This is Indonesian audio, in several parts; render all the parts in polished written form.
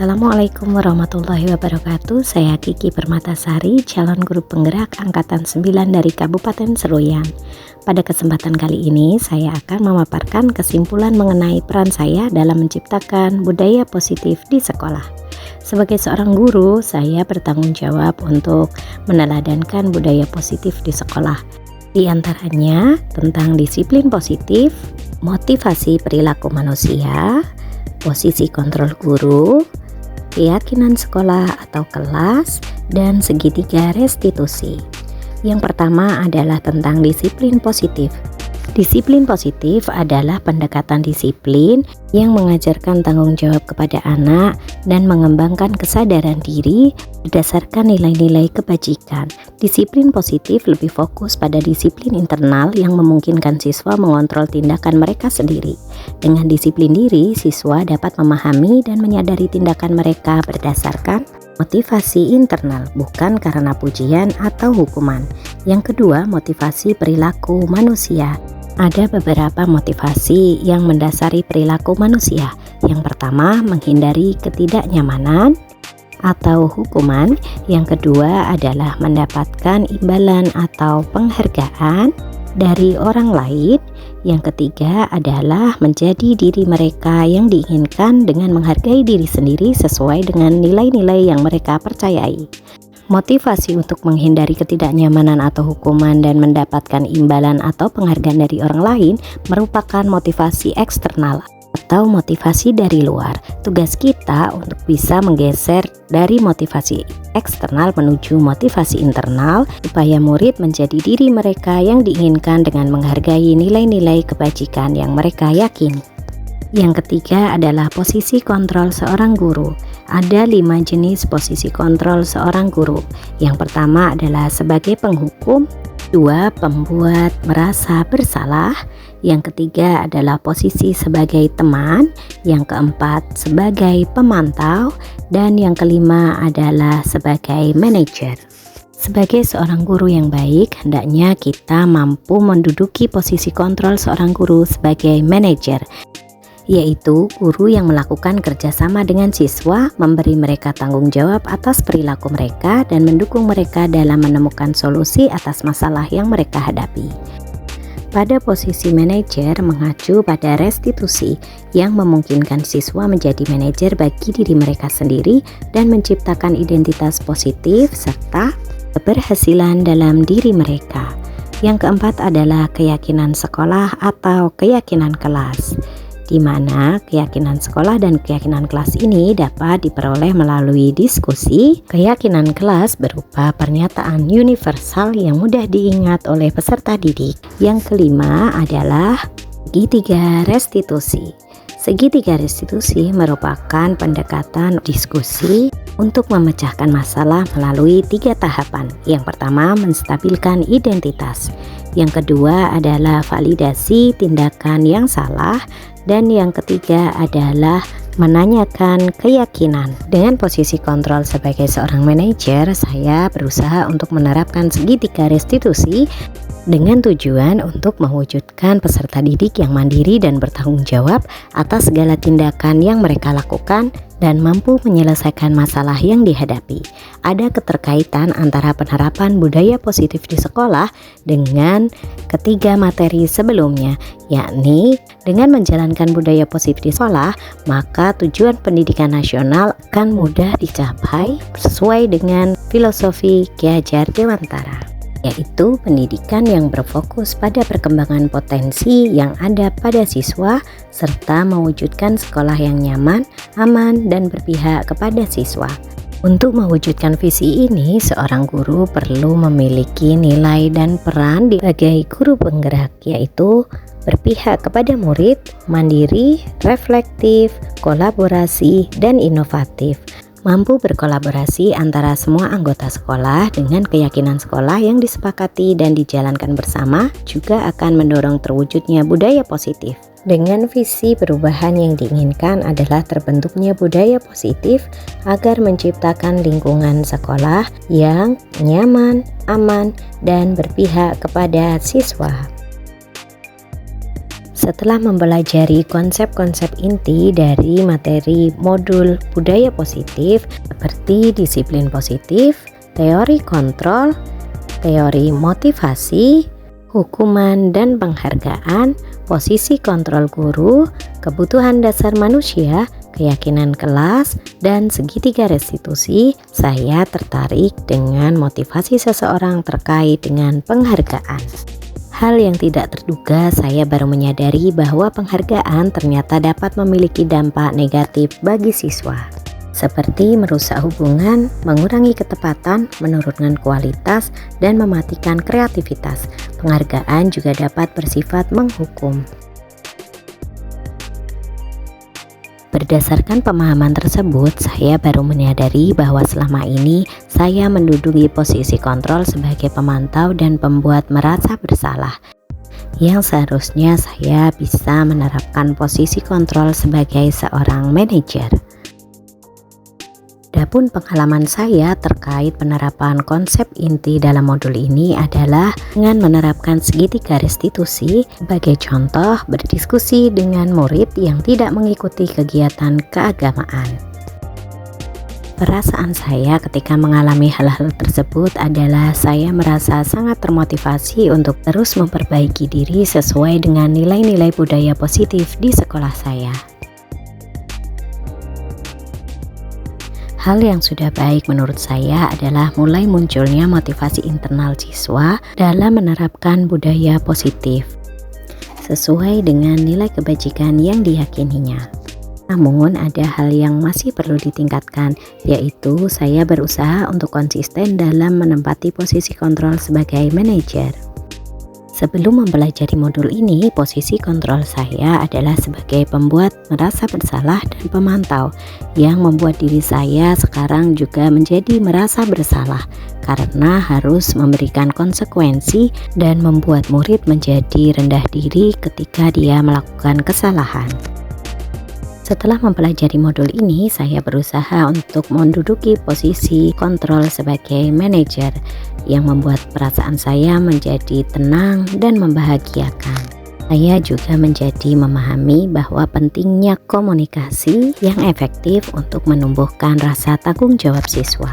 Assalamualaikum warahmatullahi wabarakatuh. Saya Kiki Permatasari, calon guru penggerak angkatan 9 dari Kabupaten Seruyan. Pada kesempatan kali ini saya akan memaparkan kesimpulan mengenai peran saya dalam menciptakan budaya positif di sekolah. Sebagai seorang guru, saya bertanggung jawab untuk meneladankan budaya positif di sekolah. Di antaranya tentang disiplin positif, motivasi perilaku manusia, posisi kontrol guru, keyakinan sekolah atau kelas, dan segitiga restitusi. Yang pertama adalah tentang disiplin positif. Disiplin positif adalah pendekatan disiplin yang mengajarkan tanggung jawab kepada anak dan mengembangkan kesadaran diri berdasarkan nilai-nilai kebajikan. Disiplin positif lebih fokus pada disiplin internal yang memungkinkan siswa mengontrol tindakan mereka sendiri. Dengan disiplin diri, siswa dapat memahami dan menyadari tindakan mereka berdasarkan motivasi internal, bukan karena pujian atau hukuman. Yang kedua, motivasi perilaku manusia. Ada beberapa motivasi yang mendasari perilaku manusia. Yang pertama, menghindari ketidaknyamanan atau hukuman. Yang kedua adalah mendapatkan imbalan atau penghargaan dari orang lain. Yang ketiga adalah menjadi diri mereka yang diinginkan dengan menghargai diri sendiri sesuai dengan nilai-nilai yang mereka percayai. Motivasi untuk menghindari ketidaknyamanan atau hukuman dan mendapatkan imbalan atau penghargaan dari orang lain merupakan motivasi eksternal atau motivasi dari luar. Tugas kita untuk bisa menggeser dari motivasi eksternal menuju motivasi internal supaya murid menjadi diri mereka yang diinginkan dengan menghargai nilai-nilai kebajikan yang mereka yakini. Yang ketiga adalah posisi kontrol seorang guru. Ada 5 jenis posisi kontrol seorang guru. Yang pertama adalah sebagai penghukum, 2 pembuat merasa bersalah, yang ketiga adalah posisi sebagai teman, yang keempat sebagai pemantau, dan yang kelima adalah sebagai manajer. Sebagai seorang guru yang baik, hendaknya kita mampu menduduki posisi kontrol seorang guru sebagai manajer, yaitu guru yang melakukan kerjasama dengan siswa, memberi mereka tanggung jawab atas perilaku mereka, dan mendukung mereka dalam menemukan solusi atas masalah yang mereka hadapi. Pada posisi manajer mengacu pada restitusi yang memungkinkan siswa menjadi manajer bagi diri mereka sendiri dan menciptakan identitas positif serta keberhasilan dalam diri mereka. Yang keempat adalah keyakinan sekolah atau keyakinan kelas, di mana keyakinan sekolah dan keyakinan kelas ini dapat diperoleh melalui diskusi. Keyakinan kelas berupa pernyataan universal yang mudah diingat oleh peserta didik. Yang kelima adalah segitiga restitusi. Segitiga restitusi merupakan pendekatan diskusi untuk memecahkan masalah melalui 3 tahapan. Yang pertama, menstabilkan identitas. Yang kedua adalah validasi tindakan yang salah. Dan yang ketiga adalah menanyakan keyakinan. Dengan posisi kontrol sebagai seorang manajer, saya berusaha untuk menerapkan segitiga restitusi dengan tujuan untuk mewujudkan peserta didik yang mandiri dan bertanggung jawab atas segala tindakan yang mereka lakukan dan mampu menyelesaikan masalah yang dihadapi. Ada keterkaitan antara penerapan budaya positif di sekolah dengan ketiga materi sebelumnya, yakni dengan menjalankan budaya positif di sekolah, maka tujuan pendidikan nasional akan mudah dicapai sesuai dengan filosofi Ki Hajar Dewantara, yaitu pendidikan yang berfokus pada perkembangan potensi yang ada pada siswa serta mewujudkan sekolah yang nyaman, aman, dan berpihak kepada siswa. Untuk mewujudkan visi ini, seorang guru perlu memiliki nilai dan peran sebagai guru penggerak, yaitu berpihak kepada murid, mandiri, reflektif, kolaborasi, dan inovatif. Mampu berkolaborasi antara semua anggota sekolah dengan keyakinan sekolah yang disepakati dan dijalankan bersama juga akan mendorong terwujudnya budaya positif. Dengan visi perubahan yang diinginkan adalah terbentuknya budaya positif agar menciptakan lingkungan sekolah yang nyaman, aman, dan berpihak kepada siswa. Setelah mempelajari konsep-konsep inti dari materi modul budaya positif seperti disiplin positif, teori kontrol, teori motivasi, hukuman dan penghargaan, posisi kontrol guru, kebutuhan dasar manusia, keyakinan kelas, dan segitiga restitusi, saya tertarik dengan motivasi seseorang terkait dengan penghargaan. Hal yang tidak terduga, saya baru menyadari bahwa penghargaan ternyata dapat memiliki dampak negatif bagi siswa, seperti merusak hubungan, mengurangi ketepatan, menurunkan kualitas, dan mematikan kreativitas. Penghargaan juga dapat bersifat menghukum. Berdasarkan pemahaman tersebut, saya baru menyadari bahwa selama ini saya menduduki posisi kontrol sebagai pemantau dan pembuat merasa bersalah, yang seharusnya saya bisa menerapkan posisi kontrol sebagai seorang manajer. Adapun pengalaman saya terkait penerapan konsep inti dalam modul ini adalah dengan menerapkan segitiga restitusi. Sebagai contoh, berdiskusi dengan murid yang tidak mengikuti kegiatan keagamaan. Perasaan saya ketika mengalami hal-hal tersebut adalah saya merasa sangat termotivasi untuk terus memperbaiki diri sesuai dengan nilai-nilai budaya positif di sekolah saya. Hal yang sudah baik menurut saya adalah mulai munculnya motivasi internal siswa dalam menerapkan budaya positif sesuai dengan nilai kebajikan yang diyakininya. Namun ada hal yang masih perlu ditingkatkan, yaitu saya berusaha untuk konsisten dalam menempati posisi kontrol sebagai manajer. Sebelum mempelajari modul ini, posisi kontrol saya adalah sebagai pembuat merasa bersalah dan pemantau, yang membuat diri saya sekarang juga menjadi merasa bersalah karena harus memberikan konsekuensi dan membuat murid menjadi rendah diri ketika dia melakukan kesalahan. Setelah mempelajari modul ini, saya berusaha untuk menduduki posisi kontrol sebagai manajer yang membuat perasaan saya menjadi tenang dan membahagiakan. Saya juga menjadi memahami bahwa pentingnya komunikasi yang efektif untuk menumbuhkan rasa tanggung jawab siswa.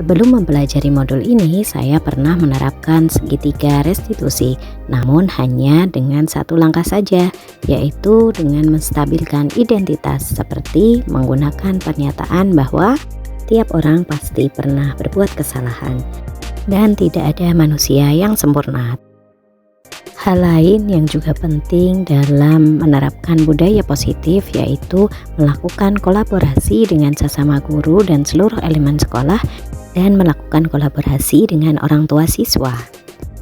Sebelum mempelajari modul ini, saya pernah menerapkan segitiga restitusi, namun hanya dengan satu langkah saja, yaitu dengan menstabilkan identitas seperti menggunakan pernyataan bahwa tiap orang pasti pernah berbuat kesalahan dan tidak ada manusia yang sempurna. Hal lain yang juga penting dalam menerapkan budaya positif yaitu melakukan kolaborasi dengan sesama guru dan seluruh elemen sekolah dan melakukan kolaborasi dengan orang tua siswa.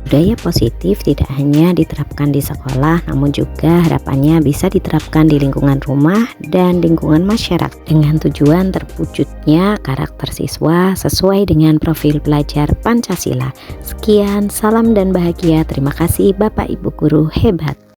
Budaya positif tidak hanya diterapkan di sekolah, namun juga harapannya bisa diterapkan di lingkungan rumah dan lingkungan masyarakat dengan tujuan terwujudnya karakter siswa sesuai dengan profil pelajar Pancasila. Sekian, salam dan bahagia. Terima kasih Bapak Ibu Guru hebat.